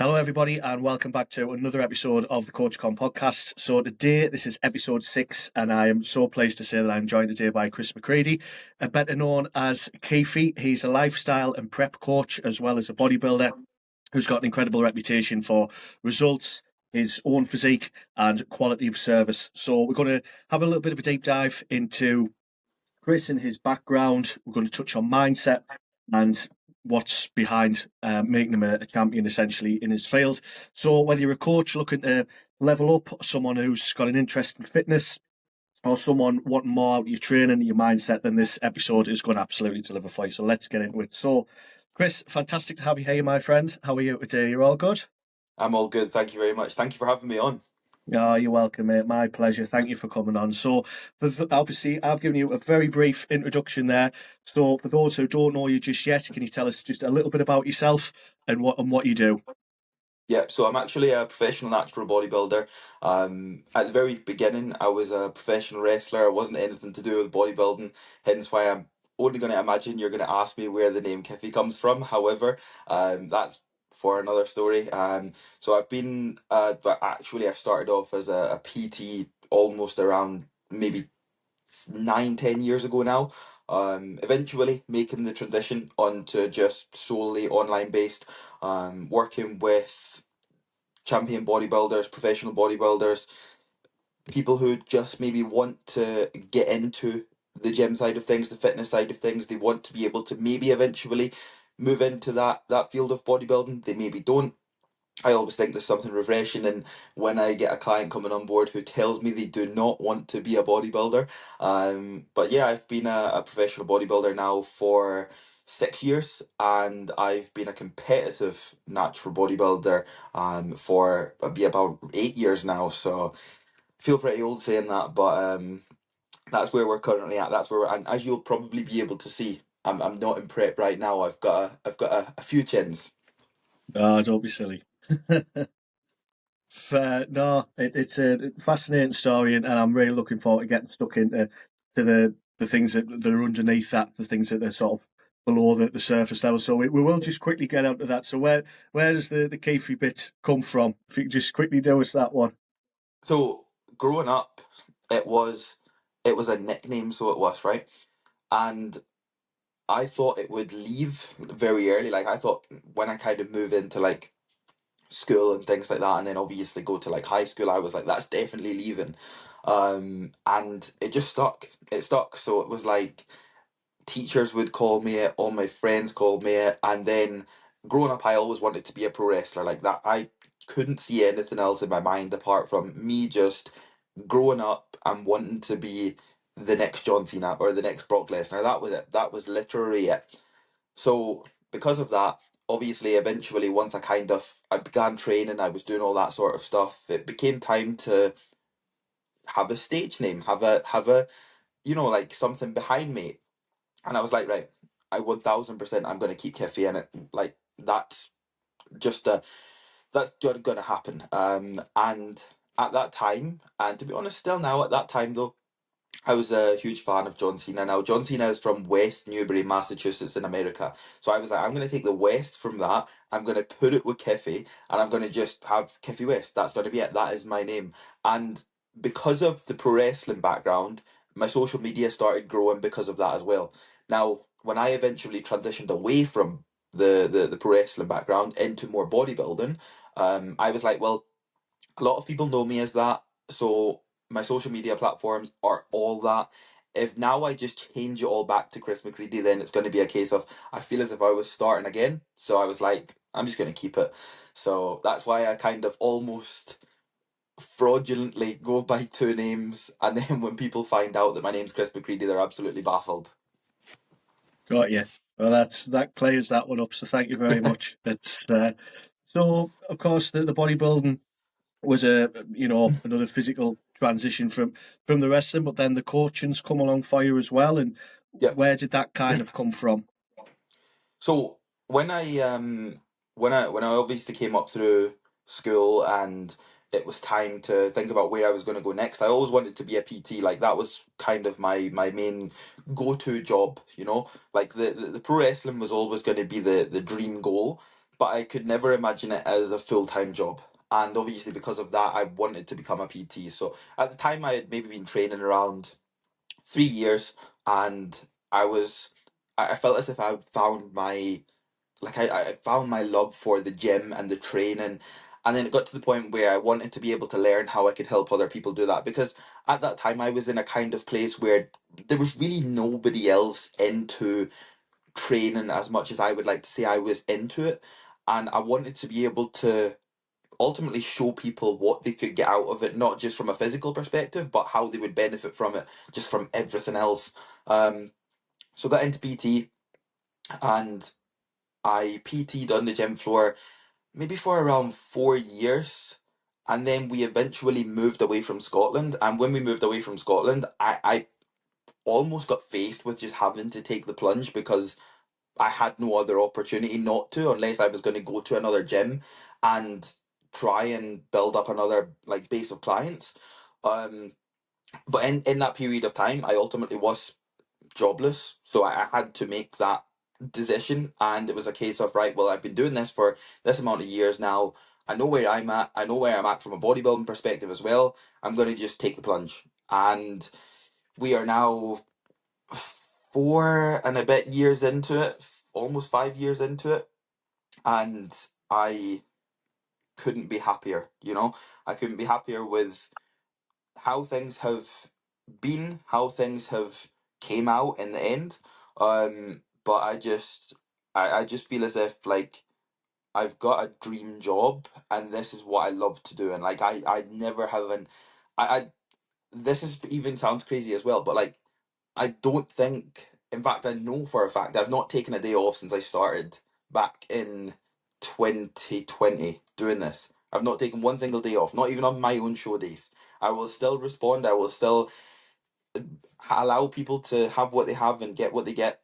Hello, everybody, and welcome back to another episode of the CoachCon Podcast. So today, this is episode 6, and I am so pleased to say that I'm joined today by Chris McCreadie, better known as Khifie. He's a lifestyle and prep coach, as well as a bodybuilder, who's got an incredible reputation for results, his own physique, and quality of service. So we're going to have a little bit of a deep dive into Chris and his background. We're going to touch on mindset and what's behind making him a champion, essentially, in his field. So whether you're a coach looking to level up, someone who's got an interest in fitness, or someone wanting more out of your training and your mindset, then this episode is going to absolutely deliver for you. So let's get into it. So, Chris, fantastic to have you here, my friend. How are you today? You're all good? I'm all good. Thank you very much. Thank you for having me on. Oh, you're welcome, mate. My pleasure. Thank you for coming on. So, obviously, I've given you a very brief introduction there. So, for those who don't know you just yet, can you tell us just a little bit about yourself and what you do? Yeah, so I'm actually a professional natural bodybuilder. At the very beginning, I was a professional wrestler. I wasn't anything to do with bodybuilding, hence why I'm only going to imagine you're going to ask me where the name Khifie comes from. However, that's for another story. So I've been, but actually I started off as a PT almost around maybe 9, 10 years ago now. Eventually making the transition onto just solely online based, working with champion bodybuilders, professional bodybuilders, people who just maybe want to get into the gym side of things, the fitness side of things. They want to be able to maybe eventually move into that field of bodybuilding. They maybe don't. I always think there's something refreshing in when I get a client coming on board who tells me they do not want to be a bodybuilder. But yeah, I've been a professional bodybuilder now for 6 years, and I've been a competitive natural bodybuilder for be about 8 years now. So I feel pretty old saying that, but that's where we're currently at. That's where we're, and as you'll probably be able to see, I'm not in prep right now. I've got a few chins. Oh, don't be silly. No, it's a fascinating story, and I'm really looking forward to getting stuck into the things that are underneath that, the things that are sort of below the surface level. So we will just quickly get onto that. So where does the Khifie bit come from? If you could just quickly do us that one. So growing up, it was it was a nickname, so it was right, and I thought it would leave very early. Like I thought when I kind of move into like school and things like that, and then obviously go to like high school, I was like, that's definitely leaving. And it just stuck. It stuck. So it was like teachers would call me it, all my friends called me it, and then growing up, I always wanted to be a pro wrestler. Like that, I couldn't see anything else in my mind apart from me just growing up and wanting to be the next John Cena or the next Brock Lesnar. That was it. That was literally it. So because of that, obviously, eventually, once I began training, I was doing all that sort of stuff. It became time to have a stage name, have a like something behind me, and I was like, right, I 1000% I'm going to keep Khifie in it. Like just a that's going to happen. And at that time, and to be honest, still now at that time though, I was a huge fan of John Cena. Now, John Cena is from West Newbury, Massachusetts, in America. So I was like, I'm going to take the West from that. I'm going to put it with Khifie, and I'm going to just have Khifie West. That's going to be it. That is my name. And because of the pro wrestling background, my social media started growing because of that as well. Now, when I eventually transitioned away from the pro wrestling background into more bodybuilding, I was like, well, a lot of people know me as that, so my social media platforms are all that. If now I just change it all back to Chris McCreadie, then it's going to be a case of I feel as if I was starting again. So I was like, I'm just going to keep it. So that's why I kind of almost fraudulently go by two names, and then when people find out that my name's Chris McCreadie, they're absolutely baffled. Got you. Well, that clears that one up. So thank you very much. It's so of course the bodybuilding was another physical transition from the wrestling, but then the coaching's come along for you as well. And Yep. where did that kind of come from? So when I obviously came up through school and it was time to think about where I was going to go next, I always wanted to be a PT. Like that was kind of my main go to job. Like the pro wrestling was always going to be the dream goal. but I could never imagine it as a full-time job. And obviously because of that, I wanted to become a PT. So at the time, I had maybe been training around 3 years, and I felt as if I had found my, like I found my love for the gym and the training. And then it got to the point where I wanted to be able to learn how I could help other people do that, because at that time I was in a kind of place where there was really nobody else into training as much as I would like to say I was into it. And I wanted to be able to ultimately show people what they could get out of it, not just from a physical perspective, but how they would benefit from it, just from everything else. So got into PT, and I PT'd on the gym floor maybe for around 4 years. And then we eventually moved away from Scotland. And when we moved away from Scotland, I almost got faced with just having to take the plunge, because I had no other opportunity not to, unless I was going to go to another gym and try and build up another like base of clients. Um, but in that period of time, I ultimately was jobless, so I had to make that decision, and it was a case of, right, well, I've been doing this for this amount of years now. I know where I'm at. I know where I'm at from a bodybuilding perspective as well. I'm going to just take the plunge, and we are now 4 and a bit years into it, almost 5 years into it, and I couldn't be happier. I couldn't be happier with how things have been, how things have came out in the end. But I just feel as if, like, I've got a dream job, and this is what I love to do. And like I never haven't I this is even sounds crazy as well, but like, I don't think, in fact, I know for a fact I've not taken a day off since I started back in 2020 doing this. I've not taken one single day off, not even on my own show days. I will still respond. I will still allow people to have what they have and get what they get.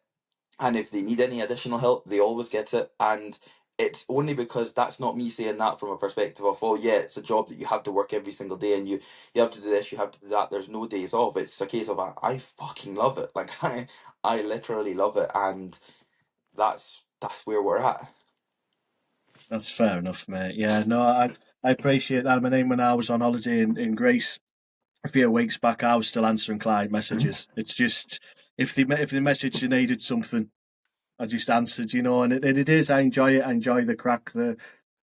And if they need any additional help, they always get it. And it's only because that's not me saying that from a perspective of, oh yeah, it's a job that you have to work every single day, and you have to do this, you have to do that. There's no days off. It's a case of I fucking love it. Like I literally love it, and that's where we're at. That's fair enough, mate. Yeah, no, I appreciate that. I mean, when I was on holiday in Greece a few weeks back, I was still answering client messages. It's just if the message you needed something, I just answered, and it is. I enjoy it. I enjoy the crack, the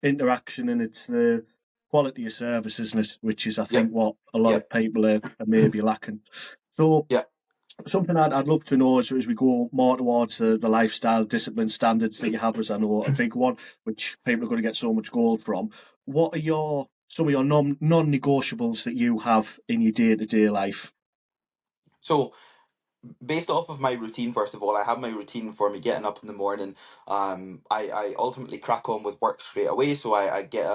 interaction, and it's the quality of service, isn't it? Which is, I think, Yep, what a lot yep, of people are maybe lacking. So, yep. something I'd love to know as we go more towards the lifestyle discipline standards that you have, as I know a big one, which people are going to get so much gold from. What are some of your non-negotiables that you have in your day-to-day life? So, based off of my routine, first of all, I have my routine for me getting up in the morning. I ultimately crack on with work straight away, so I get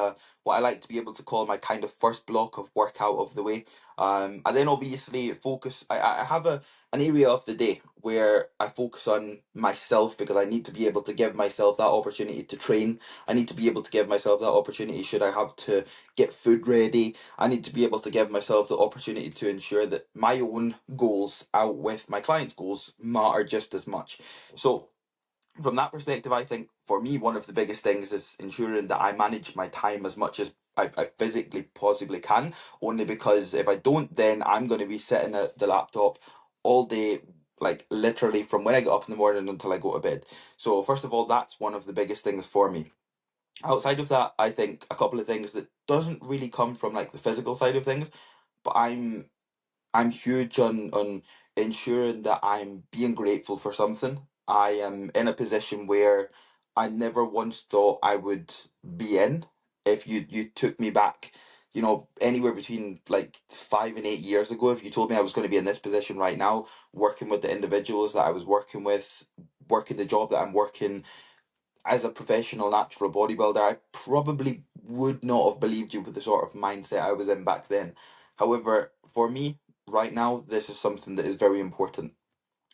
what I like to be able to call my kind of first block of work out of the way. And then obviously focus. I have an area of the day where I focus on myself, because I need to be able to give myself that opportunity to train. I need to be able to give myself that opportunity should I have to get food ready. I need to be able to give myself the opportunity to ensure that my own goals out with my clients' goals matter just as much. So from that perspective, I think for me, one of the biggest things is ensuring that I manage my time as much as I physically possibly can, only because if I don't, then I'm going to be sitting at the laptop all day, like literally from when I get up in the morning until I go to bed. So first of all, that's one of the biggest things for me. Outside of that, I think a couple of things that doesn't really come from like the physical side of things, but I'm huge on ensuring that I'm being grateful for something. I am in a position where I never once thought I would be in. If you took me back, anywhere between like 5 and 8 years ago, if you told me I was going to be in this position right now, working with the individuals that I was working with, working the job that I'm working as a professional natural bodybuilder, I probably would not have believed you with the sort of mindset I was in back then. However, for me, right now, this is something that is very important.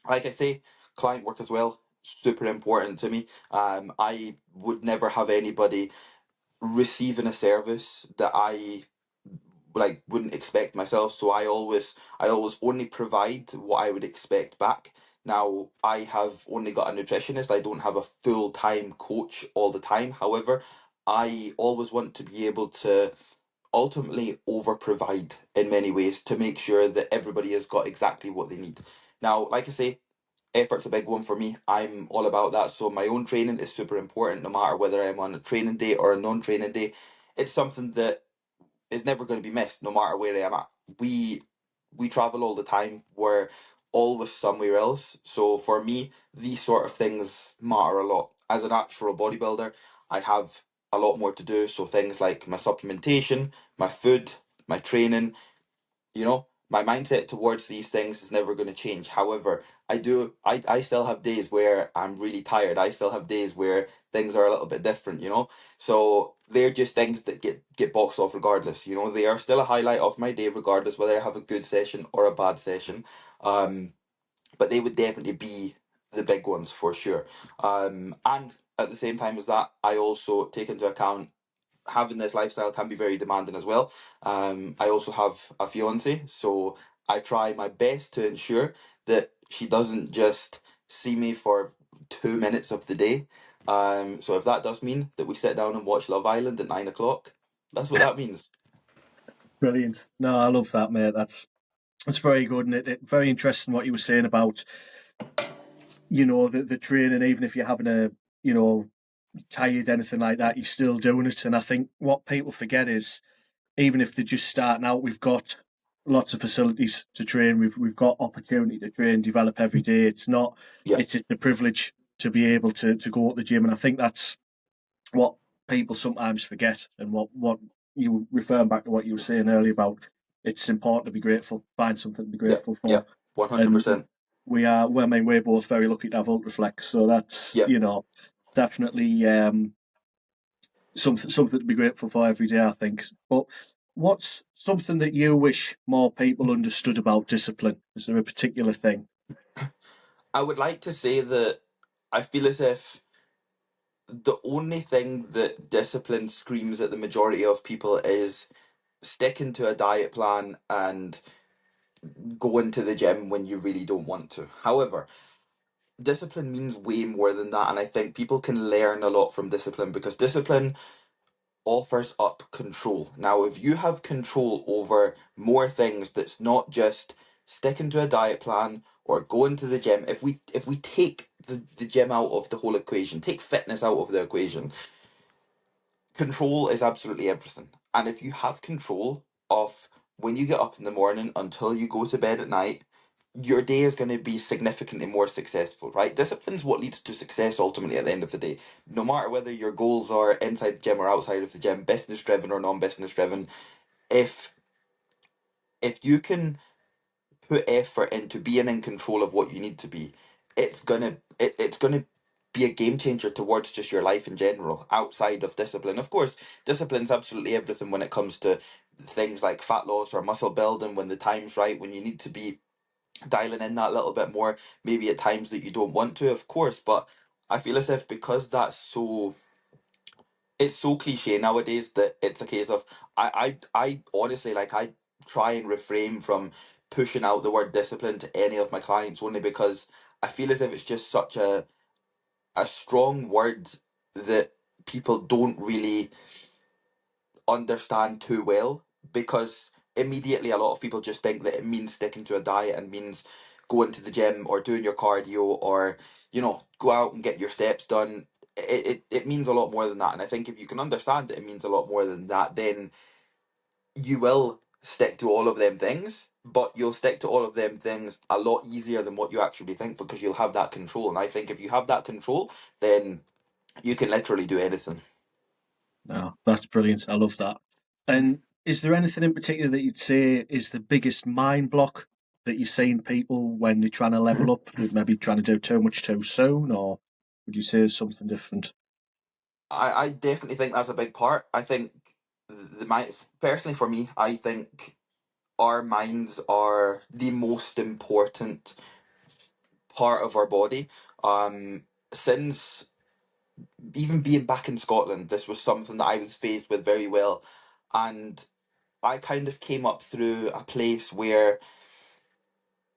Like I say, client work as well, super important to me. I would never have anybody receiving a service that I like wouldn't expect myself. So I always only provide what I would expect back. Now, I have only got a nutritionist. I don't have a full-time coach all the time. However, I always want to be able to ultimately over provide in many ways to make sure that everybody has got exactly what they need. Now, like I say, effort's a big one for me. I'm all about that. So my own training is super important no matter whether I'm on a training day or a non-training day. It's something that is never going to be missed no matter where I am at. We travel all the time. We're always somewhere else. So for me, these sort of things matter a lot. As a natural bodybuilder, I have a lot more to do. So things like my supplementation, my food, my training, my mindset towards these things is never going to change. However, I still have days where I'm really tired. I still have days where things are a little bit different. So they're just things that get boxed off regardless. They are still a highlight of my day regardless whether I have a good session or a bad session. But they would definitely be the big ones for sure. And at the same time as that, I also take into account having this lifestyle can be very demanding as well. I also have a fiance, so I try my best to ensure that she doesn't just see me for 2 minutes of the day. So if that does mean that we sit down and watch Love Island at 9 o'clock, that's what that means. Brilliant. No, I love that, mate. That's very good, and it very interesting what you were saying about the training. Even if you're having a tired, anything like that, you're still doing it. And I think what people forget is, even if they're just starting out, we've got lots of facilities to train. We've got opportunity to train, develop every day. It's not. Yeah, It's a privilege to be able to go to the gym, and I think that's what people sometimes forget. And what you referring back to what you were saying earlier about, it's important to be grateful, find something to be yeah, grateful yeah, for, one hundred and percent. well, I mean, we're both very lucky to have Ultraflex, so that's Yeah. definitely something to be grateful for every day, I think. But what's something that you wish more people understood about discipline? Is there a particular thing? I would like to say that I feel as if the only thing that discipline screams at the majority of people is sticking to a diet plan and going to the gym when you really don't want to. However, discipline means way more than that, and I think people can learn a lot from discipline because discipline offers up control. Now, if you have control over more things that's not just sticking to a diet plan or going to the gym, if we take the gym out of the whole equation, take fitness out of the equation, control is absolutely everything. And if you have control of when you get up in the morning until you go to bed at night, your day is going to be significantly more successful, right? Discipline is what leads to success ultimately at the end of the day. No matter whether your goals are inside the gym or outside of the gym, business driven or non-business driven, if you can put effort into being in control of what you need to be, it's gonna be a game changer towards just your life in general, outside of discipline. Of course, discipline's absolutely everything when it comes to things like fat loss or muscle building when the time's right, when you need to be dialing in that little bit more, maybe at times that you don't want to, of course. But I feel as if because it's so cliche nowadays that it's a case of I honestly, like, I try and refrain from pushing out the word discipline to any of my clients only because I feel as if it's just such a strong word that people don't really understand too well, because immediately a lot of people just think that it means sticking to a diet and means going to the gym or doing your cardio or go out and get your steps done. It means a lot more than that, and I think if you can understand that it means a lot more than that, then you will stick to all of them things, but you'll stick to all of them things a lot easier than what you actually think because you'll have that control. And I think if you have that control, then you can literally do anything. No, that's brilliant. I love that. And is there anything in particular that you'd say is the biggest mind block that you see in people when they're trying to level up? They're maybe trying to do too much too soon, or would you say it's something different? I definitely think that's a big part. I think the mind, personally for me, I think our minds are the most important part of our body. Since even being back in Scotland, this was something that I was faced with very well, and I kind of came up through a place where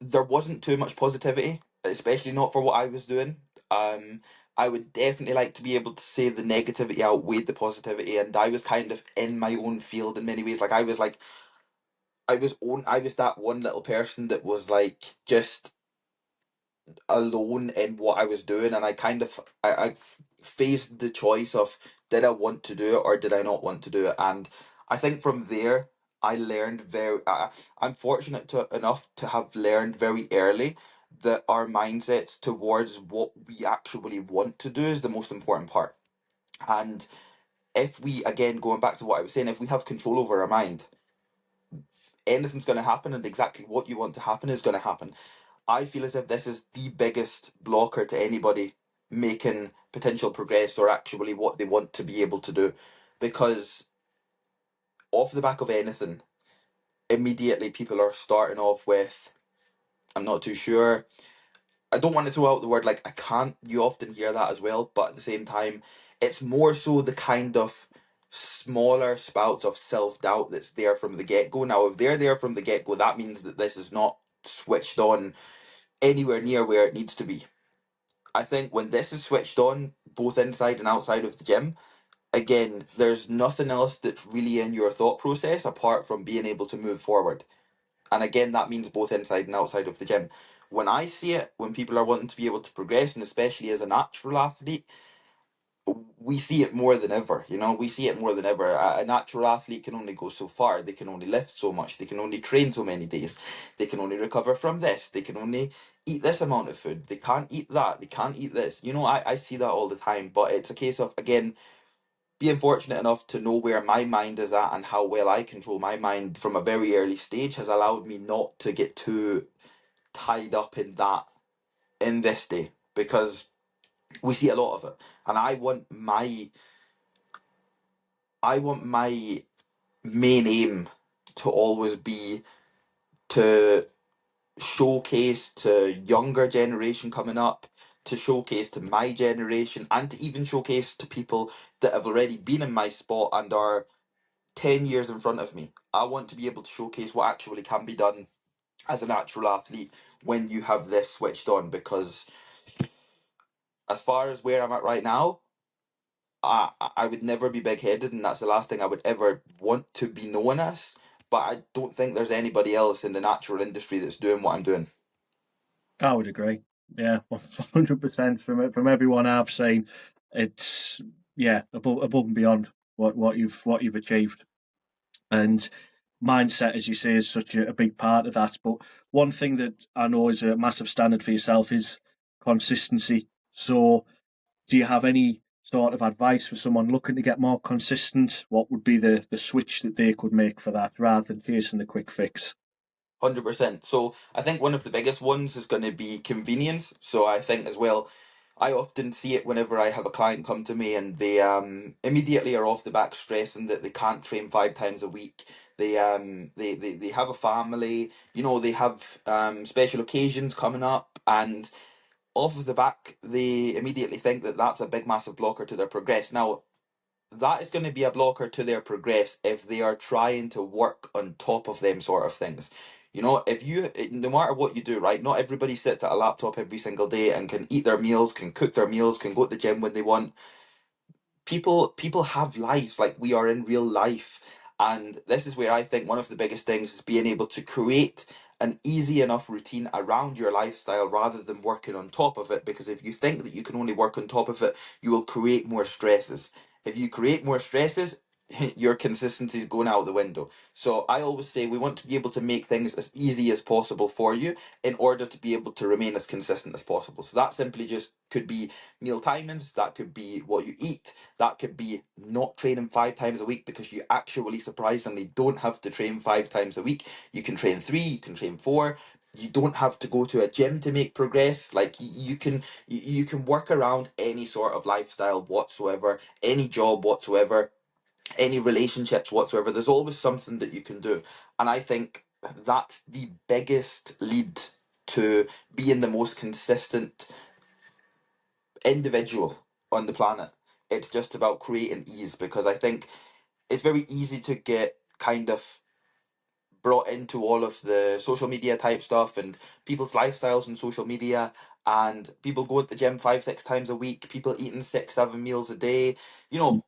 there wasn't too much positivity. especially not for what I was doing. I would definitely like to be able to say the negativity outweighed the positivity, and I was kind of in my own field in many ways. I was that one little person that was like just alone in what I was doing, and I faced the choice of, did I want to do it or did I not want to do it. And I think from there I learned I'm fortunate enough to have learned very early that our mindsets towards what we actually want to do is the most important part. And if we, again, going back to what I was saying, if we have control over our mind, anything's going to happen, and exactly what you want to happen is going to happen. I feel as if this is the biggest blocker to anybody making potential progress or actually what they want to be able to do. Because off the back of anything, immediately people are starting off with, I'm not too sure. I don't want to throw out the word like I can't. You often hear that as well, but at the same time, it's more so the kind of smaller spouts of self doubt that's there from the get go. Now, if they're there from the get go, that means that this is not switched on anywhere near where it needs to be. I think when this is switched on, both inside and outside of the gym, again, there's nothing else that's really in your thought process apart from being able to move forward. And again, that means both inside and outside of the gym. When I see it, when people are wanting to be able to progress, and especially as a natural athlete, we see it more than ever. We see it more than ever. A natural athlete can only go so far. They can only lift so much. They can only train so many days. They can only recover from this. They can only eat this amount of food. They can't eat that. They can't eat this. I see that all the time. But it's a case of, again, being fortunate enough to know where my mind is at and how well I control my mind from a very early stage has allowed me not to get too tied up in that in this day, because we see a lot of it. And I want my main aim to always be to showcase to younger generation coming up, to showcase to my generation, and to even showcase to people that have already been in my spot and are 10 years in front of me. I want to be able to showcase what actually can be done as a natural athlete when you have this switched on, because as far as where I'm at right now, I would never be big headed, and that's the last thing I would ever want to be known as. But I don't think there's anybody else in the natural industry that's doing what I'm doing. I would agree. Yeah, 100% from everyone I've seen. It's above and beyond what you've achieved. And mindset, as you say, is such a big part of that. But one thing that I know is a massive standard for yourself is consistency. So, do you have any sort of advice for someone looking to get more consistent? What would be the switch that they could make for that rather than chasing the quick fix? 100%. So I think one of the biggest ones is going to be convenience. So I think as well, I often see it whenever I have a client come to me and they immediately are off the back stressing that they can't train 5 times a week. They have a family, they have special occasions coming up, and off of the back they immediately think that that's a big massive blocker to their progress. Now, that is going to be a blocker to their progress if they are trying to work on top of them sort of things. If you, no matter what you do, right? Not everybody sits at a laptop every single day and can eat their meals, can cook their meals, can go to the gym when they want. People have lives, like we are in real life, and this is where I think one of the biggest things is being able to create an easy enough routine around your lifestyle rather than working on top of it, because if you think that you can only work on top of it, you will create more stresses. If you create more stresses, your consistency is going out the window. So I always say we want to be able to make things as easy as possible for you in order to be able to remain as consistent as possible. So that simply just could be meal timings, that could be what you eat, that could be not training 5 times a week, because you actually surprisingly don't have to train 5 times a week. You can train three, you can train four. You don't have to go to a gym to make progress. Like you can work around any sort of lifestyle whatsoever, any job whatsoever, any relationships whatsoever. There's always something that you can do. And I think that's the biggest lead to being the most consistent individual on the planet. It's just about creating ease, because I think it's very easy to get kind of brought into all of the social media type stuff and people's lifestyles on social media, and people go at the gym 5, 6 times a week, people eating 6, 7 meals a day,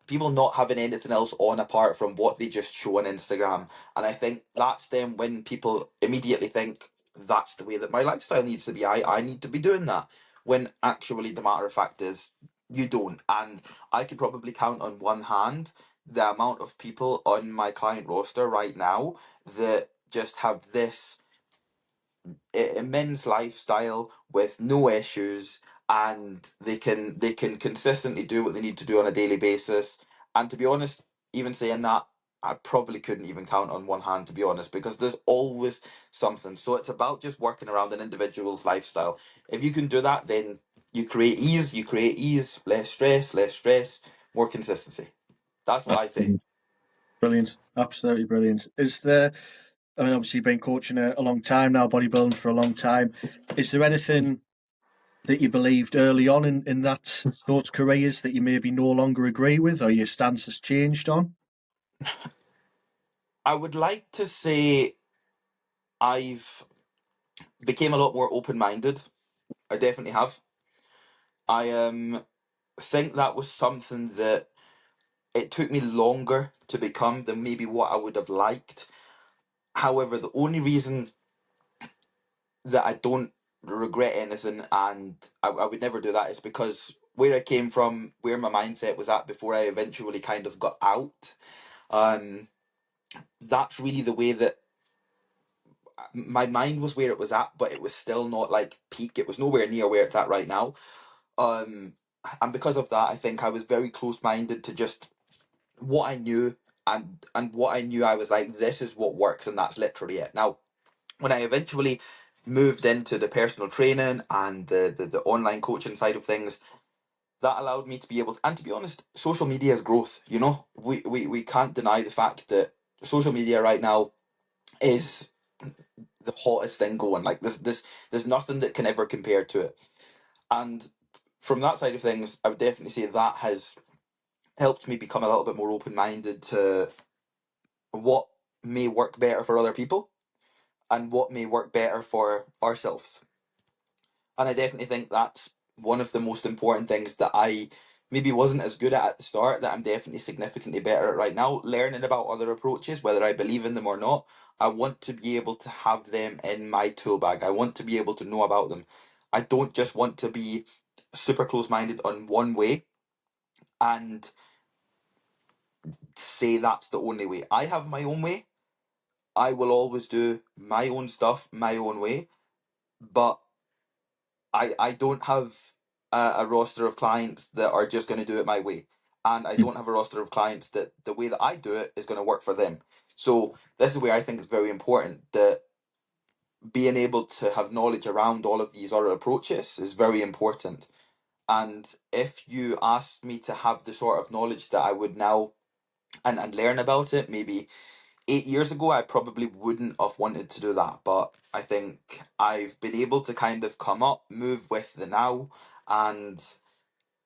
people not having anything else on apart from what they just show on Instagram. And I think that's then when people immediately think that's the way that my lifestyle needs to be. I need to be doing that. When actually the matter of fact is you don't. And I could probably count on one hand the amount of people on my client roster right now that just have this immense lifestyle with no issues, and they can consistently do what they need to do on a daily basis. And to be honest, even saying that, I probably couldn't even count on one hand, to be honest, because there's always something. So it's about just working around an individual's lifestyle. If you can do that, then you create ease, less stress, more consistency. That's what I say. Brilliant, absolutely brilliant. Is there? I mean, obviously, you've been coaching a long time now, bodybuilding for a long time. Is there anything that you believed early on in those careers that you maybe no longer agree with, or your stance has changed on? I would like to say I've became a lot more open-minded. I definitely have. I think that was something that it took me longer to become than maybe what I would have liked. However, the only reason that I don't regret anything, and I would never do that, is because where I came from, where my mindset was at before I eventually kind of got out, um, that's really the way that my mind was where it was at, but it was still not like peak. It was nowhere near where it's at right now. Um, and because of that, I think I was very close-minded to just what I knew, and what I knew, I was like, this is what works, and that's literally it. Now, when I eventually moved into the personal training and the online coaching side of things, that allowed me to be able to, and to be honest, social media is growth. We can't deny the fact that social media right now is the hottest thing going. Like there's nothing that can ever compare to it. And from that side of things, I would definitely say that has helped me become a little bit more open minded to what may work better for other people and what may work better for ourselves. And I definitely think that's one of the most important things that I maybe wasn't as good at the start, that I'm definitely significantly better at right now. Learning about other approaches, whether I believe in them or not, I want to be able to have them in my tool bag. I want to be able to know about them. I don't just want to be super close minded on one way and say that's the only way. I have my own way. I will always do my own stuff my own way, but I don't have a roster of clients that are just going to do it my way, and I don't have a roster of clients that the way that I do it is going to work for them. So this is where I think it's very important that being able to have knowledge around all of these other approaches is very important. And if you asked me to have the sort of knowledge that I would now, and learn about it, maybe 8 years ago, I probably wouldn't have wanted to do that. But I think I've been able to kind of come up, move with the now, and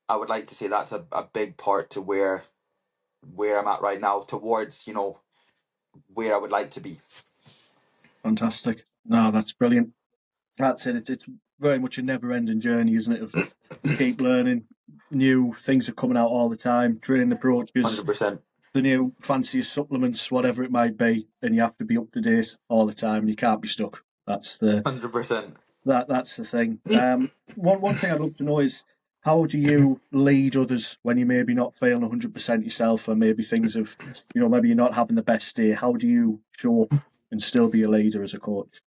I would like to say that's a big part to where I'm at right now, towards, where I would like to be. Fantastic. No, that's brilliant. That's it. It's very much a never-ending journey, isn't it? Of keep learning, new things are coming out all the time. Training approaches, 100%. the new fanciest supplements, whatever it might be, and you have to be up to date all the time, and you can't be stuck. That's the 100%. that's the thing. One thing I'd love to know is, how do you lead others when you're maybe not feeling 100% yourself, or maybe things have, maybe you're not having the best day? How do you show up and still be a leader as a coach?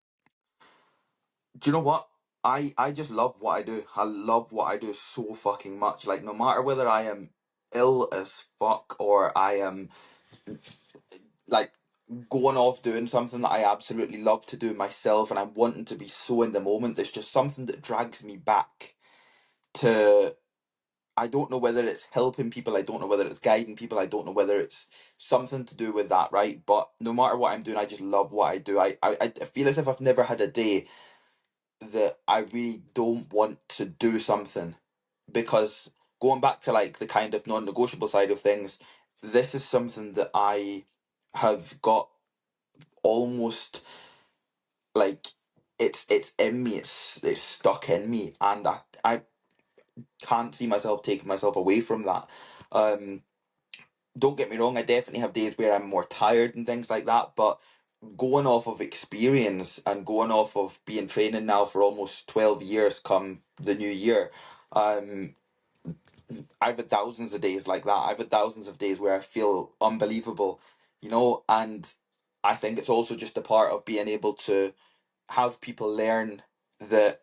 Do you know what? I just love what I do. I love what I do so fucking much. Like, no matter whether I am ill as fuck or I am like going off doing something that I absolutely love to do myself and I'm wanting to be so in the moment, there's just something that drags me back to, I don't know whether it's helping people, I don't know whether it's guiding people, I don't know whether it's something to do with that, right? But no matter what I'm doing, I just love what I do. I feel as if I've never had a day that I really don't want to do something, because going back to like the kind of non-negotiable side of things, this is something that I have got almost like it's in me. It's stuck in me, and I can't see myself taking myself away from that. Um, don't get me wrong, I definitely have days where I'm more tired and things like that, but going off of experience and going off of being training now for almost 12 years come the new year, um, I've had thousands of days like that. I've had thousands of days where I feel unbelievable, and I think it's also just a part of being able to have people learn that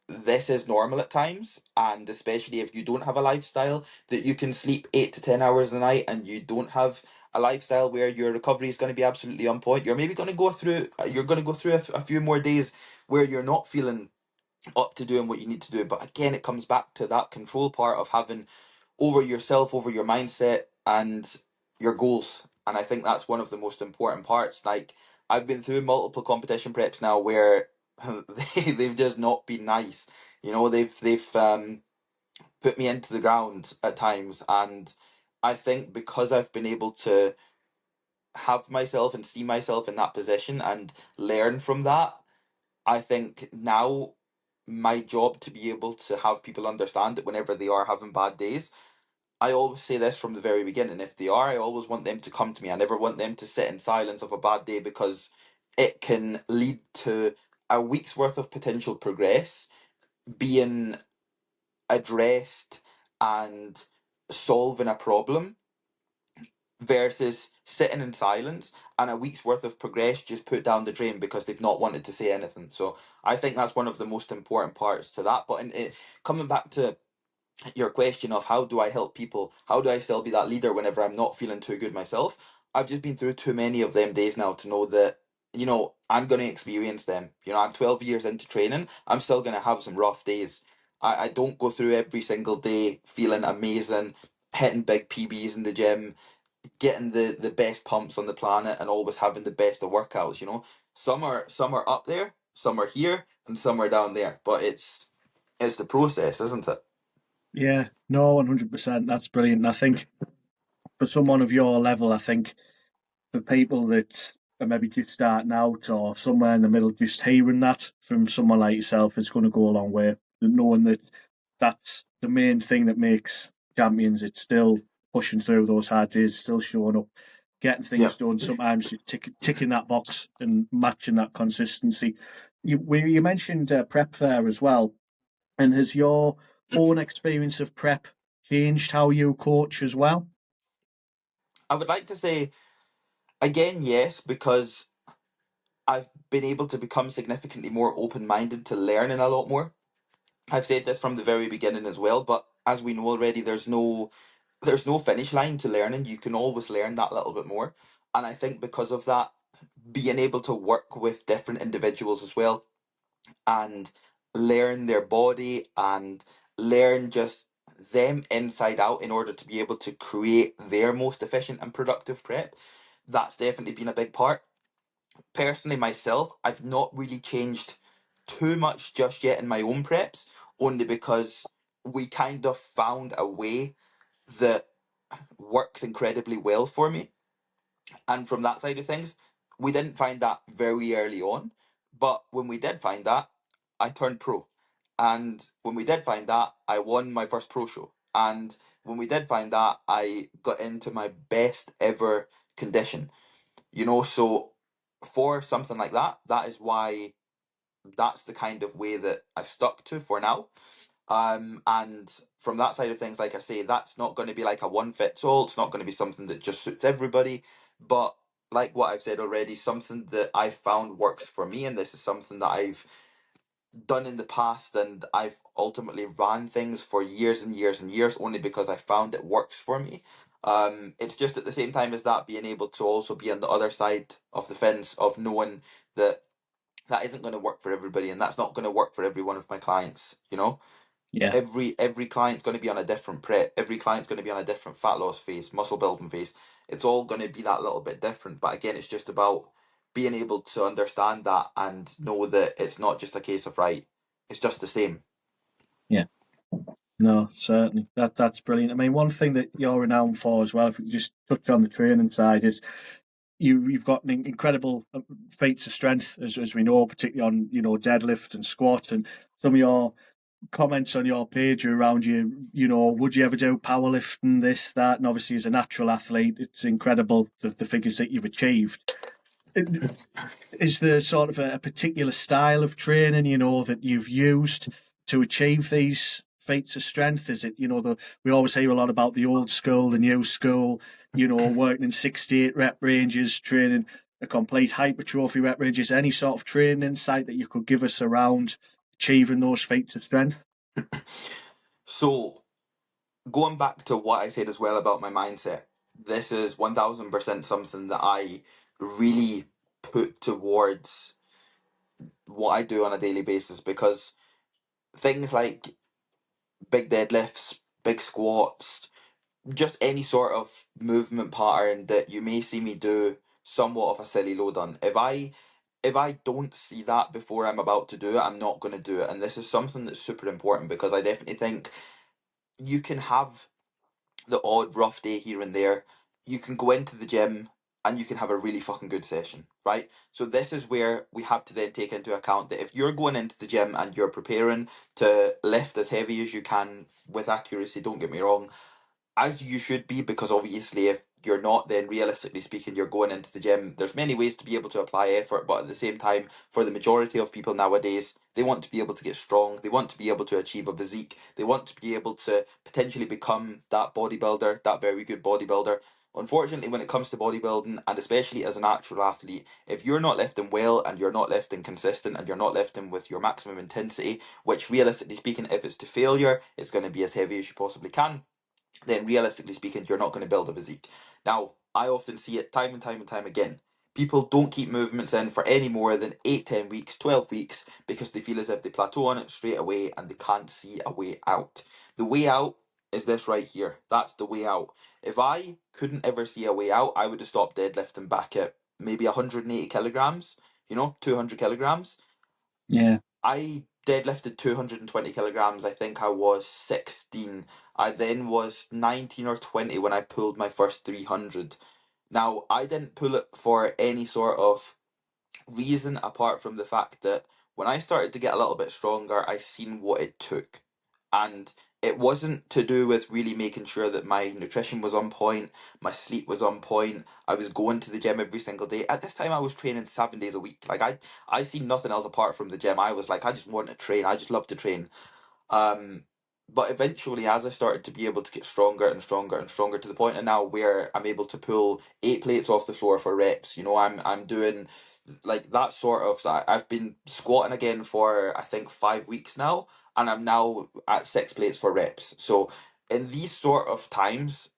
this is normal at times, and especially if you don't have a lifestyle that you can sleep 8 to 10 hours a night, and you don't have a lifestyle where your recovery is going to be absolutely on point. You're maybe going to go through. You're going to go through a few more days where you're not feeling up to doing what you need to do. But again, it comes back to that control part of having over yourself, over your mindset, and your goals. And I think that's one of the most important parts. Like, I've been through multiple competition preps now where they've just not been nice. They've put me into the ground at times, and I think because I've been able to have myself and see myself in that position and learn from that, I think now my job to be able to have people understand that whenever they are having bad days, I always say this from the very beginning. If they are, I always want them to come to me. I never want them to sit in silence of a bad day, because it can lead to a week's worth of potential progress being addressed and solving a problem versus sitting in silence and a week's worth of progress just put down the drain because they've not wanted to say anything. So I think that's one of the most important parts to that. But coming back to your question of how do I help people, how do I still be that leader whenever I'm not feeling too good myself, I've just been through too many of them days now to know that, I'm going to experience them. I'm 12 years into training, I'm still going to have some rough days. I don't go through every single day feeling amazing, hitting big PBs in the gym, getting the best pumps on the planet, and always having the best of workouts. Some are up there, some are here, and some are down there, but it's the process, isn't it? Yeah, no, 100%. That's brilliant. And I think for someone of your level, I think for people that are maybe just starting out or somewhere in the middle, just hearing that from someone like yourself is going to go a long way. Knowing that that's the main thing that makes champions. It's still pushing through those hard days, still showing up, getting Yeah. things done. Sometimes you ticking that box and matching that consistency. You mentioned prep there as well, and has your own experience of prep changed how you coach as well? I would like to say again, yes, because I've been able to become significantly more open minded to learning a lot more. I've said this from the very beginning as well, but as we know already, there's no finish line to learning. You can always learn that little bit more. And I think because of that, being able to work with different individuals as well and learn their body and learn just them inside out in order to be able to create their most efficient and productive prep, that's definitely been a big part. Personally, myself, I've not really changed too much just yet in my own preps, only because we kind of found a way that works incredibly well for me. And from that side of things, we didn't find that very early on. But when we did find that, I turned pro. And when we did find that, I won my first pro show. And when we did find that, I got into my best ever condition. So for something like that, that is why that's the kind of way that I've stuck to for now. And from that side of things, like I say, that's not going to be like a one fits all. It's not going to be something that just suits everybody. But like what I've said already, something that I found works for me, and this is something that I've done in the past, and I've ultimately ran things for years and years and years only because I found it works for me. It's just at the same time as that, being able to also be on the other side of the fence of knowing that that isn't going to work for everybody, and that's not going to work for every one of my clients. Yeah, Every client's going to be on a different prep. Every client's going to be on a different fat loss phase, muscle building phase. It's all going to be that little bit different. But again, it's just about being able to understand that and know that it's not just a case of right. It's just the same. yeah. No, certainly. That's brilliant. I mean, one thing that you're renowned for as well, if we could just touch on the training side, is you've got an incredible feats of strength, as we know, particularly on deadlift and squat, and some of your comments on your page around would you ever do powerlifting, this, that, and obviously as a natural athlete, it's incredible the figures that you've achieved. Is there sort of a particular style of training, that you've used to achieve these feats of strength? Is it, we always hear a lot about the old school, the new school, working in 68 rep ranges, training a complete hypertrophy rep ranges, any sort of training insight that you could give us around achieving those feats of strength? So going back to what I said as well about my mindset, this is 1000% something that I really put towards what I do on a daily basis, because things like big deadlifts, big squats, just any sort of movement pattern that you may see me do somewhat of a silly load on. If I don't see that before I'm about to do it, I'm not going to do it. And this is something that's super important, because I definitely think you can have the odd rough day here and there. You can go into the gym and you can have a really fucking good session, right? So this is where we have to then take into account that if you're going into the gym and you're preparing to lift as heavy as you can with accuracy, don't get me wrong, as you should be, because obviously if you're not, then realistically speaking, you're going into the gym. There's many ways to be able to apply effort, but at the same time, for the majority of people nowadays, they want to be able to get strong, they want to be able to achieve a physique, they want to be able to potentially become that bodybuilder, that very good bodybuilder. Unfortunately, when it comes to bodybuilding, and especially as an actual athlete, if you're not lifting well and you're not lifting consistent and you're not lifting with your maximum intensity, which realistically speaking, if it's to failure, it's going to be as heavy as you possibly can, then realistically speaking, you're not going to build a physique. Now, I often see it time and time and time again. People don't keep movements in for any more than 8, 10 weeks, 12 weeks, because they feel as if they plateau on it straight away and they can't see a way out. The way out is this right here. That's the way out. If I couldn't ever see a way out, I would have stopped deadlifting back at maybe 180 kilograms, 200 kilograms. Yeah. I deadlifted 220 kilograms. I think I was 16. I then was 19 or 20 when I pulled my first 300. Now, I didn't pull it for any sort of reason apart from the fact that when I started to get a little bit stronger, I seen what it took. And it wasn't to do with really making sure that my nutrition was on point, my sleep was on point, I was going to the gym every single day. At this time I was training 7 days a week. Like I seen nothing else apart from the gym. I was like, I just want to train. I just love to train. Um, but eventually, as I started to be able to get stronger and stronger and stronger, to the point of now where I'm able to pull 8 plates off the floor for reps. I'm doing like that sort of. I've been squatting again for I think 5 weeks now, and I'm now at 6 plates for reps. So in these sort of times,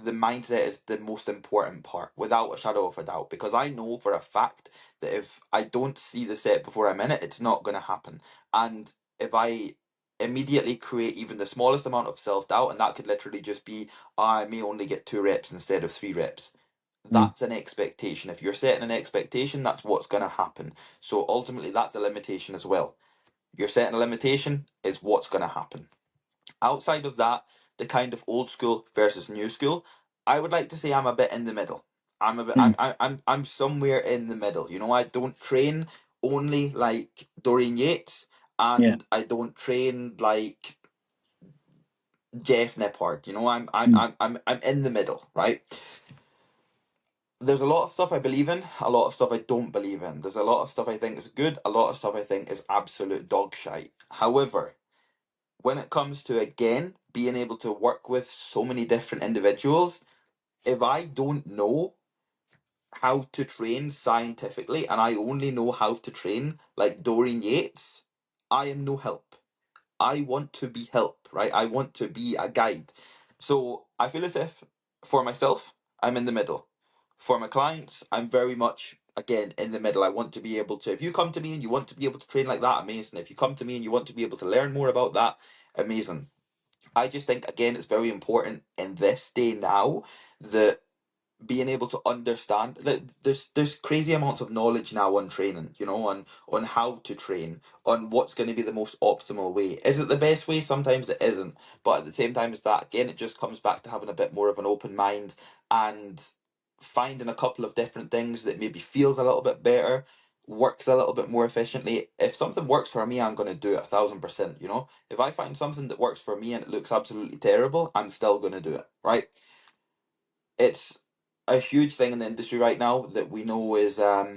the mindset is the most important part, without a shadow of a doubt, because I know for a fact that if I don't see the set before I'm in it, it's not going to happen. And if I immediately create even the smallest amount of self doubt, and that could literally just be, I may only get 2 reps instead of 3 reps. Mm. That's an expectation. If you're setting an expectation, that's what's going to happen. So ultimately, that's a limitation as well. You're setting a limitation, is what's going to happen. Outside of that, the kind of old school versus new school, I would like to say I'm a bit in the middle. I'm a bit, Mm. I'm somewhere in the middle. I don't train only like Dorian Yates, Yeah. and I don't train like Jeff Nippard. Mm. I'm in the middle, right? There's a lot of stuff I believe in, a lot of stuff I don't believe in. There's a lot of stuff I think is good, a lot of stuff I think is absolute dog shite. However, when it comes to again being able to work with so many different individuals, if I don't know how to train scientifically and I only know how to train like Dorian Yates, I am no help. I want to be help, right? I want to be a guide. So I feel as if for myself, I'm in the middle. For my clients, I'm very much again in the middle. I want to be able to, if you come to me and you want to be able to train like that, amazing. If you come to me and you want to be able to learn more about that, amazing. I just think again it's very important in this day now that being able to understand that there's crazy amounts of knowledge now on training, on how to train, on what's going to be the most optimal way. Is it the best way? Sometimes it isn't, but at the same time as that, again, it just comes back to having a bit more of an open mind and finding a couple of different things that maybe feels a little bit better, works a little bit more efficiently. If something works for me, I'm going to do it 1,000%. You know, if I find something that works for me and it looks absolutely terrible, I'm still going to do it, right? It's a huge thing in the industry right now that we know is a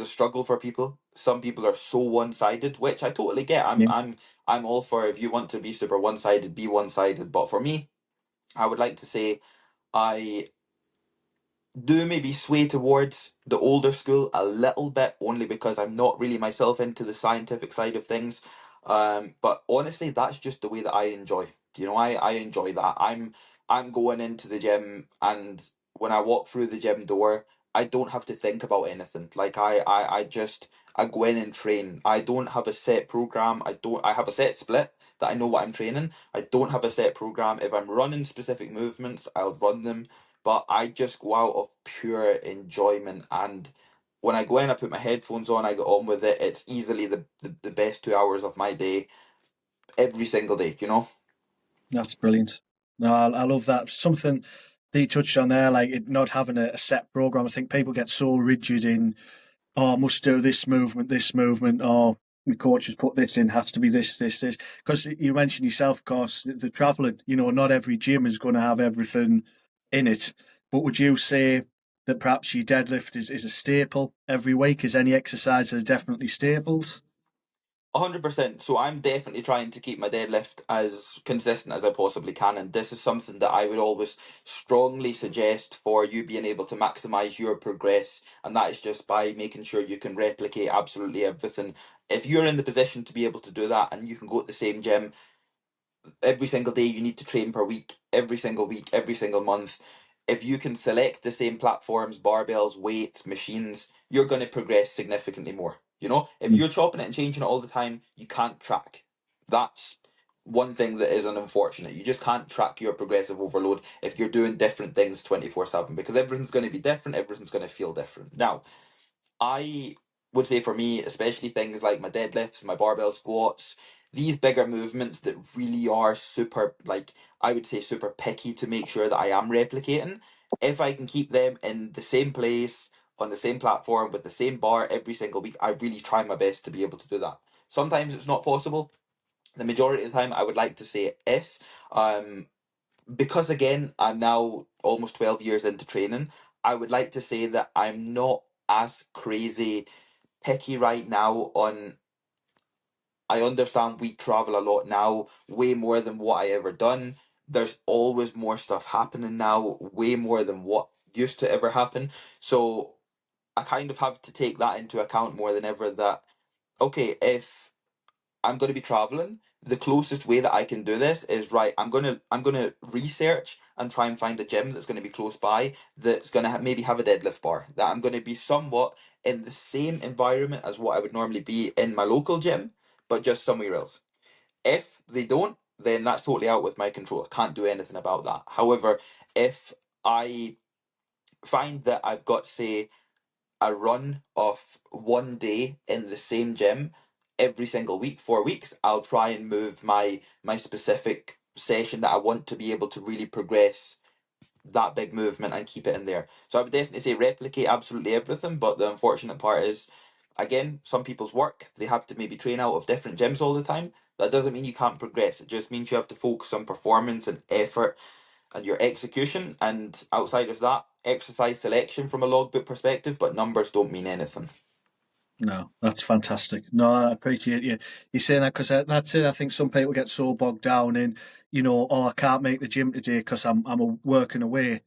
struggle for people. Some people are so one-sided, which I totally get. Yeah. I'm all for, if you want to be super one-sided, be one-sided. But for me, I would like to say I do maybe sway towards the older school a little bit, only because I'm not really myself into the scientific side of things. But honestly, that's just the way that I enjoy. You know, I enjoy that. I'm going into the gym, and when I walk through the gym door, I don't have to think about anything. Like I just I go in and train. I don't have a set program. I have a set split that I know what I'm training. I don't have a set program. If I'm running specific movements, I'll run them, but I just go out of pure enjoyment. And when I go in, I put my headphones on, I get on with it. It's easily the best 2 hours of my day every single day, you know? That's brilliant. No, I love that. Something that you touched on there, like it not having a set program. I think people get so rigid in, oh, I must do this movement, or my coach has put this in, has to be this. Because you mentioned yourself, of course, the travelling, not every gym is going to have everything in it. But would you say that perhaps your deadlift is a staple every week? Is any exercise that are definitely staples? 100%. So I'm definitely trying to keep my deadlift as consistent as I possibly can, and this is something that I would always strongly suggest for you being able to maximize your progress, and that is just by making sure you can replicate absolutely everything. If you're in the position to be able to do that, and you can go to the same gym every single day, you need to train per week, every single month. If you can select the same platforms, barbells, weights, machines, you're going to progress significantly more. You know, if Mm. you're chopping it and changing it all the time, you can't track. That's one thing that is unfortunate. You just can't track your progressive overload if you're doing different things 24/7, because everything's going to be different, everything's going to feel different. Now, I would say for me, especially things like my deadlifts, my barbell squats, these bigger movements that really are super, like, I would say super picky to make sure that I am replicating. If I can keep them in the same place, on the same platform, with the same bar every single week, I really try my best to be able to do that. Sometimes it's not possible. The majority of the time, I would like to say it is. Because again, I'm now almost 12 years into training. I would like to say that I'm not as crazy picky right now on. I understand we travel a lot now, way more than what I ever done. There's always more stuff happening now, way more than what used to ever happen. So I kind of have to take that into account more than ever, that okay, if I'm going to be traveling, the closest way that I can do this is, right, I'm going to research and try and find a gym that's going to be close by, that's going to maybe have a deadlift bar, that I'm going to be somewhat in the same environment as what I would normally be in my local gym, but just somewhere else. If they don't, then that's totally out with my control. I can't do anything about that. However, if I find that I've got, say, a run of one day in the same gym every single week, 4 weeks, I'll try and move my specific session that I want to be able to really progress that big movement and keep it in there. So I would definitely say replicate absolutely everything, but the unfortunate part is, again, some people's work, they have to maybe train out of different gyms all the time. That doesn't mean you can't progress. It just means you have to focus on performance and effort and your execution, and outside of that, exercise selection from a logbook perspective, but numbers don't mean anything. No, that's fantastic. No, I appreciate you saying that, because that's it. I think some people get so bogged down in, oh, I can't make the gym today because I'm working away.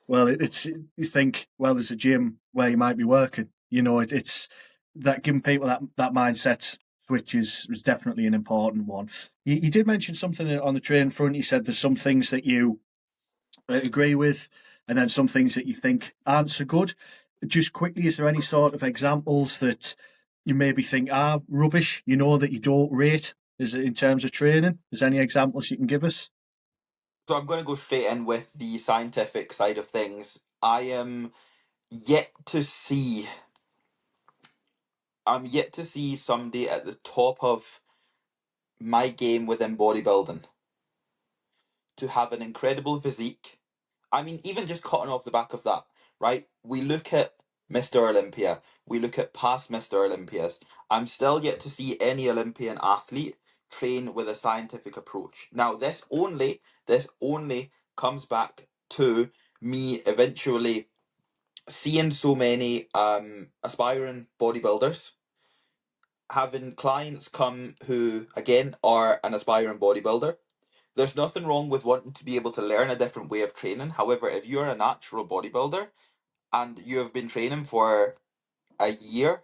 Well, it's you think, well, there's a gym where you might be working. It's that giving people that mindset switch is definitely an important one. You did mention something on the training front. You said there's some things that you agree with, and then some things that you think aren't so good. Just quickly, is there any sort of examples that you maybe think are rubbish, that you don't rate? Is it in terms of training? Is there any examples you can give us? So I'm going to go straight in with the scientific side of things. Yet to see, I'm yet to see somebody at the top of my game within bodybuilding to have an incredible physique, I mean, even just cutting off the back of that, right? We look at Mr. Olympia, we look at past Mr. Olympias. I'm still yet to see any Olympian athlete train with a scientific approach. Now, this only comes back to me eventually seeing so many aspiring bodybuilders, having clients come who again are an aspiring bodybuilder. There's nothing wrong with wanting to be able to learn a different way of training. However, if you're a natural bodybuilder and you have been training for a year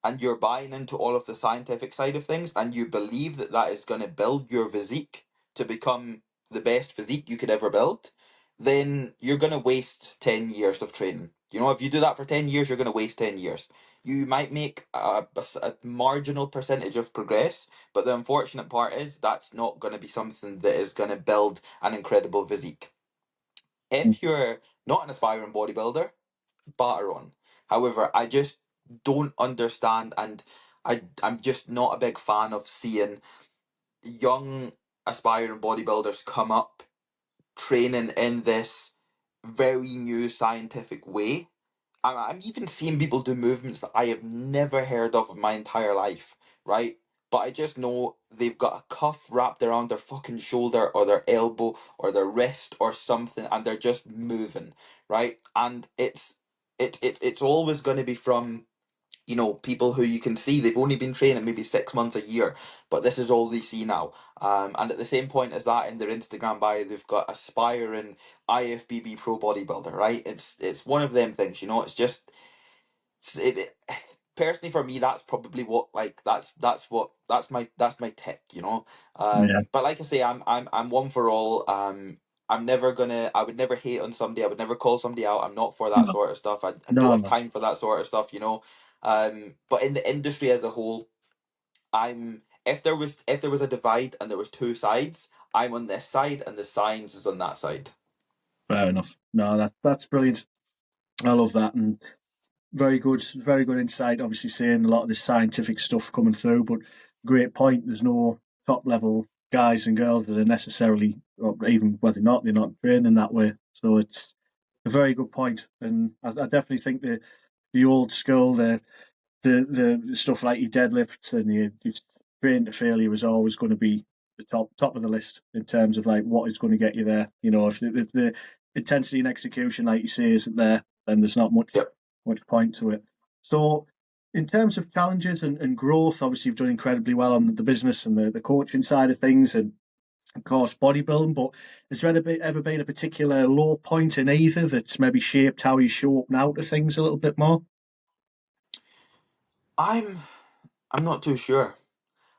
and you're buying into all of the scientific side of things and you believe that that is going to build your physique to become the best physique you could ever build, then you're going to waste 10 years of training. You know, if you do that for 10 years, you're going to waste 10 years. You might make a marginal percentage of progress, but the unfortunate part is that's not going to be something that is going to build an incredible physique. If you're not an aspiring bodybuilder, batter on. However, I just don't understand, and I'm just not a big fan of seeing young aspiring bodybuilders come up training in this very new scientific way. I'm even seeing people do movements that I have never heard of in my entire life, right? But I just know they've got a cuff wrapped around their fucking shoulder or their elbow or their wrist or something, and they're just moving, right? And it's always going to be from, you know, people who you can see they've only been training maybe 6 months, a year, but this is all they see now. And at the same point as that, in their Instagram bio, they've got aspiring IFBB pro bodybuilder, right? It's one of them things, you know. It's just personally for me, that's probably what, like, that's my tick, you know. Yeah, But like I say, I'm one for all. I would never hate on somebody. I would never call somebody out. I'm not for that no, sort of stuff. I don't no, have no. time for that sort of stuff, you know. But in the industry as a whole, I'm if there was a divide and there was two sides, I'm on this side and the science is on that side. Fair enough. No, that's brilliant. I love that, and very good insight. Obviously, seeing a lot of this scientific stuff coming through, but great point. There's no top level guys and girls that are necessarily, or even whether or not they're not training that way. So it's a very good point, and I definitely think the old school, the stuff like your deadlift and your just train to failure is always going to be the top of the list in terms of like what is going to get you there. You know, if the intensity and execution, like you say, isn't there, then there's not Yep. much point to it. So, in terms of challenges and growth, obviously you've done incredibly well on the business and the coaching side of things, and of course bodybuilding. But has there ever been a particular low point in either that's maybe shaped how you show up now to things a little bit more? I'm I'm not too sure.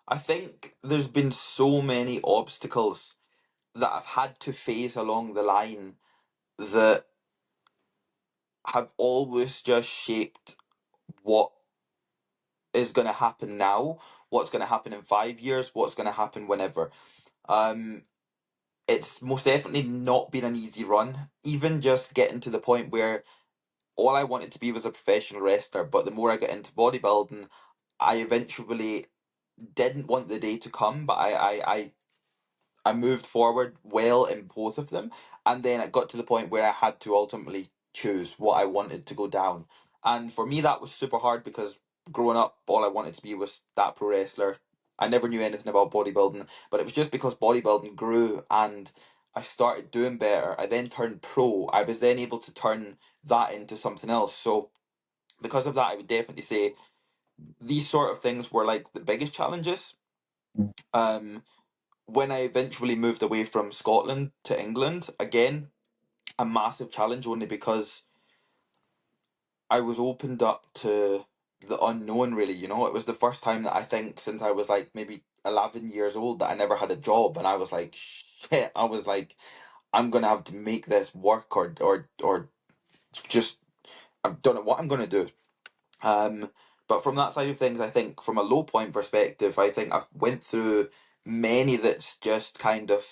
I think there's been so many obstacles that I've had to face along the line that have always just shaped what is going to happen now, what's going to happen in 5 years, what's going to happen whenever. Um, it's most definitely not been an easy run. Even just getting to the point where all I wanted to be was a professional wrestler, but the more I get into bodybuilding, I eventually didn't want the day to come, but I moved forward well in both of them, and then it got to the point where I had to ultimately choose what I wanted to go down. And for me, that was super hard because growing up, all I wanted to be was that pro wrestler. I never knew anything about bodybuilding, but it was just because bodybuilding grew and I started doing better. I then turned pro. I was then able to turn that into something else. So because of that, I would definitely say these sort of things were like the biggest challenges. Um, when I eventually moved away from Scotland to England, again, a massive challenge only because I was opened up to the unknown, really. You know, it was the first time that I think since I was like maybe 11 years old that I never had a job. And I was like, shit, I was like, I'm going to have to make this work or just, I don't know what I'm going to do. Um, but from that side of things, I think from a low point perspective, I think I've went through many that's just kind of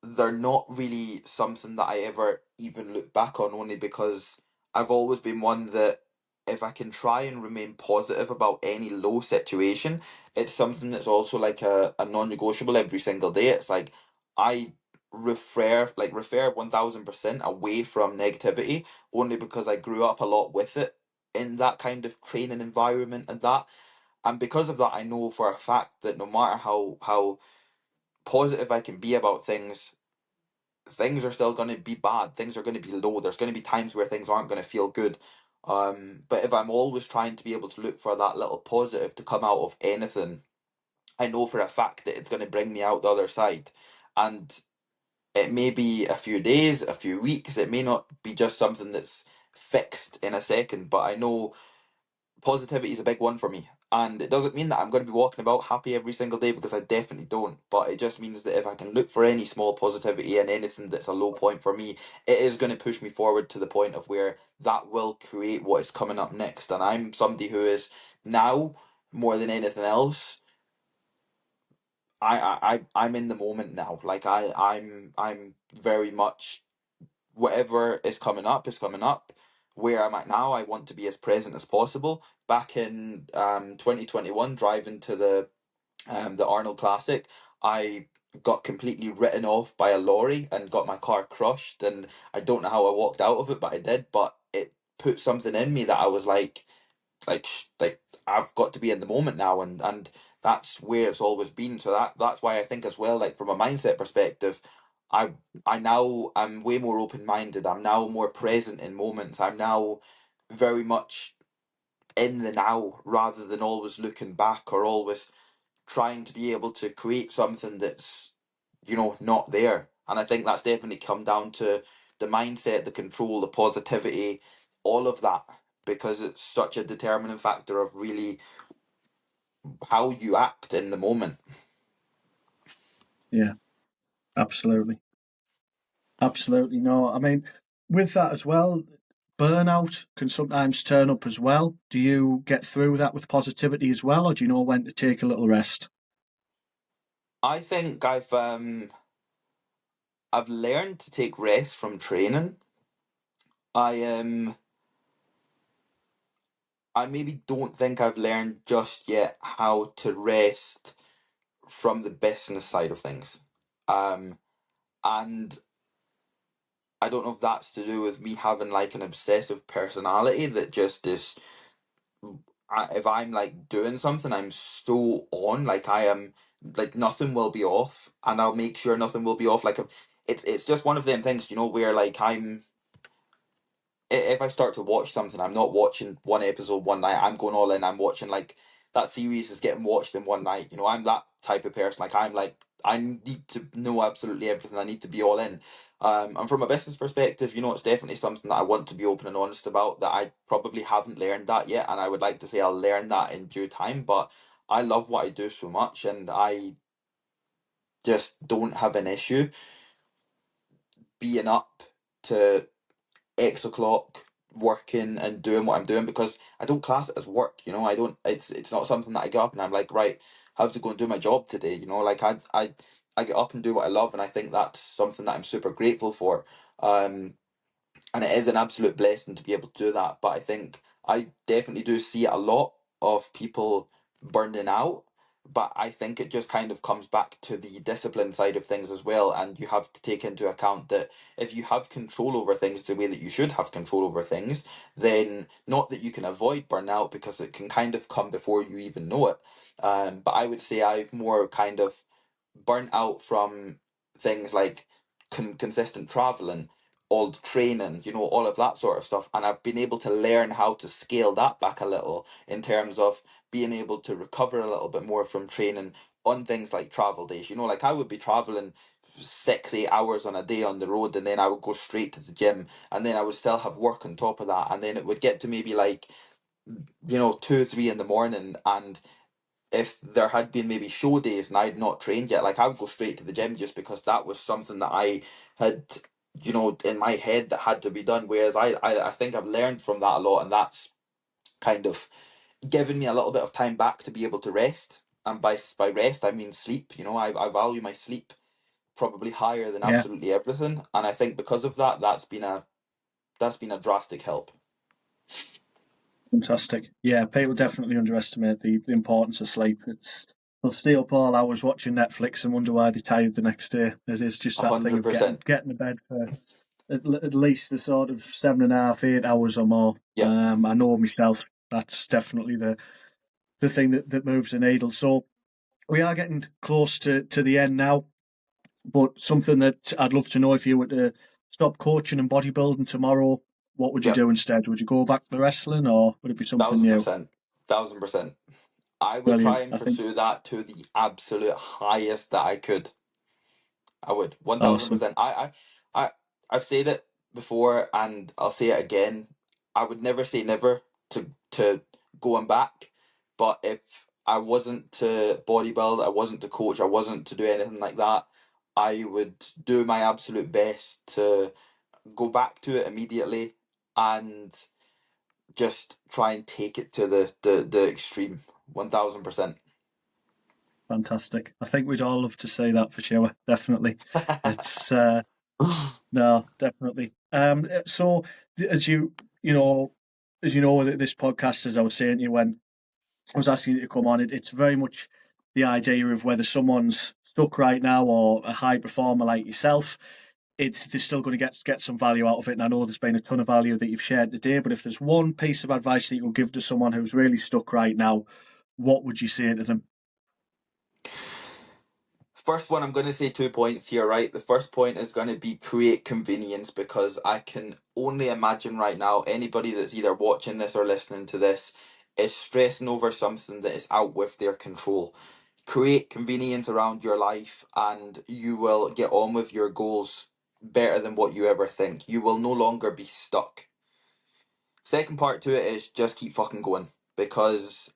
they're not really something that I ever even look back on, only because I've always been one that if I can try and remain positive about any low situation, it's something that's also like a non-negotiable every single day. It's like I refer 1000% away from negativity, only because I grew up a lot with it in that kind of training environment and that. And because of that, I know for a fact that no matter how positive I can be about things, things are still going to be bad. Things are going to be low. There's going to be times where things aren't going to feel good. But if I'm always trying to be able to look for that little positive to come out of anything, I know for a fact that it's going to bring me out the other side. And it may be a few days, a few weeks. It may not be just something that's fixed in a second, but I know positivity is a big one for me. And it doesn't mean that I'm going to be walking about happy every single day, because I definitely don't. But it just means that if I can look for any small positivity in anything that's a low point for me, it is going to push me forward to the point of where that will create what is coming up next. And I'm somebody who is now, more than anything else, I'm in the moment now. Like I'm very much, whatever is coming up is coming up. Where I'm at now, I want to be as present as possible. Back in 2021, driving to the Arnold Classic, I got completely written off by a lorry and got my car crushed, and I don't know how I walked out of it, but I did. But it put something in me that I was like I've got to be in the moment now, and that's where it's always been. So that's why I think as well, like from a mindset perspective, I I now I'm way more open minded. I'm now more present in moments. I'm now very much in the now, rather than always looking back or always trying to be able to create something that's, not there. And I think that's definitely come down to the mindset, the control, the positivity, all of that, because it's such a determining factor of really how you act in the moment. Yeah, absolutely. Absolutely. No, I mean, with that as well, burnout can sometimes turn up as well. Do you get through that with positivity as well, or do you know when to take a little rest? I think I've learned to take rest from training. I I maybe don't think I've learned just yet how to rest from the business side of things. Um and I don't know if that's to do with me having like an obsessive personality that just is. If I'm like doing something, I'm so on. Like I am, like nothing will be off, and I'll make sure nothing will be off. Like it's just one of them things, where like if I start to watch something, I'm not watching one episode one night. I'm going all in. I'm watching like that series is getting watched in one night. I'm that type of person. Like I'm like I need to know absolutely everything. I need to be all in. And from a business perspective, it's definitely something that I want to be open and honest about. That I probably haven't learned that yet, and I would like to say I'll learn that in due time. But I love what I do so much, and I just don't have an issue being up to X o'clock working and doing what I'm doing, because I don't class it as work. I don't. It's not something that I get up and I'm like, right, I have to go and do my job today. Like I get up and do what I love, and I think that's something that I'm super grateful for. And it is an absolute blessing to be able to do that. But I think I definitely do see a lot of people burning out. But I think it just kind of comes back to the discipline side of things as well. And you have to take into account that if you have control over things the way that you should have control over things, then not that you can avoid burnout, because it can kind of come before you even know it. But I would say I've more kind of burnt out from things like consistent traveling, all the training, all of that sort of stuff. And I've been able to learn how to scale that back a little, in terms of being able to recover a little bit more from training on things like travel days. Like I would be traveling 6, 8 hours on a day on the road, and then I would go straight to the gym, and then I would still have work on top of that. And then it would get to maybe like, 2, 3 in the morning, and if there had been maybe show days and I'd not trained yet, like I would go straight to the gym, just because that was something that I had, in my head that had to be done. Whereas I think I've learned from that a lot, and that's kind of given me a little bit of time back to be able to rest. And by rest, I mean sleep. I value my sleep probably higher than Yeah, absolutely everything. And I think because of that, that's been a drastic help. fantastic. Yeah, people definitely underestimate the importance of sleep. It's they'll stay up all hours watching Netflix and wonder why they're tired the next day. It's just that thing of 100%. getting to bed for at least the sort of 7.5, 8 hours or more. Yep. I know myself. That's definitely the thing that moves the needle. So we are getting close to the end now. But something that I'd love to know, if you were to stop coaching and bodybuilding tomorrow, what would you Yep. do instead? Would you go back to the wrestling, or would it be something new? 1000%. 1000%. I would try Brilliant. and I think pursue that to the absolute highest that I could. I would awesome. 1000%. I've said it before and I'll say it again. I would never say never to going back, but if I wasn't to bodybuild, I wasn't to coach, I wasn't to do anything like that, I would do my absolute best to go back to it immediately and just try and take it to the extreme. 1000%. Fantastic. I think we'd all love to see that for sure. Definitely. It's no, definitely. So as as you know, this podcast, as I was saying to you when I was asking you to come on, it's very much the idea of whether someone's stuck right now or a high performer like yourself. They're still going to get some value out of it. And I know there's been a ton of value that you've shared today. But if there's one piece of advice that you would give to someone who's really stuck right now, what would you say to them? First one, I'm going to say 2 points here, right? The first point is going to be create convenience, because I can only imagine right now anybody that's either watching this or listening to this is stressing over something that is out with their control. Create convenience around your life and you will get on with your goals better than what you ever think. You will no longer be stuck. Second part to it is just keep fucking going, because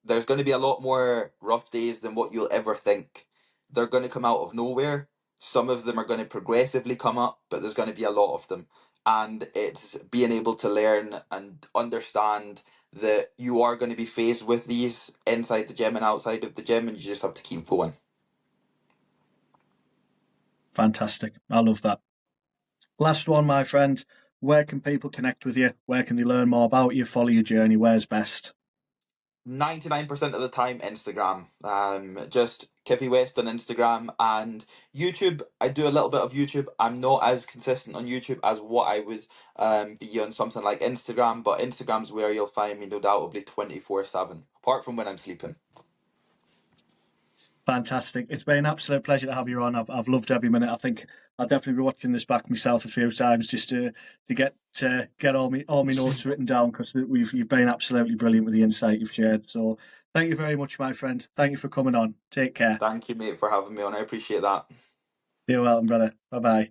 there's going to be a lot more rough days than what you'll ever think. They're going to come out of nowhere. Some of them are going to progressively come up, but there's going to be a lot of them. And it's being able to learn and understand that you are going to be faced with these inside the gym and outside of the gym, and you just have to keep going. Fantastic. I love that. Last one, my friend. Where can people connect with you? Where can they learn more about you, follow your journey? Where's best? 99% of the time Instagram. Just Khifie West on Instagram and YouTube. I do a little bit of YouTube. I'm not as consistent on YouTube as what I would be on something like Instagram, but Instagram's where you'll find me, no doubtably 24/7, apart from when I'm sleeping. Fantastic. It's been an absolute pleasure to have you on. I've loved every minute. I think I'll definitely be watching this back myself a few times just to get all my notes written down, because you've been absolutely brilliant with the insight you've shared. So thank you very much, my friend. Thank you for coming on. Take care. Thank you, mate, for having me on. I appreciate that. You're welcome, brother. Bye bye.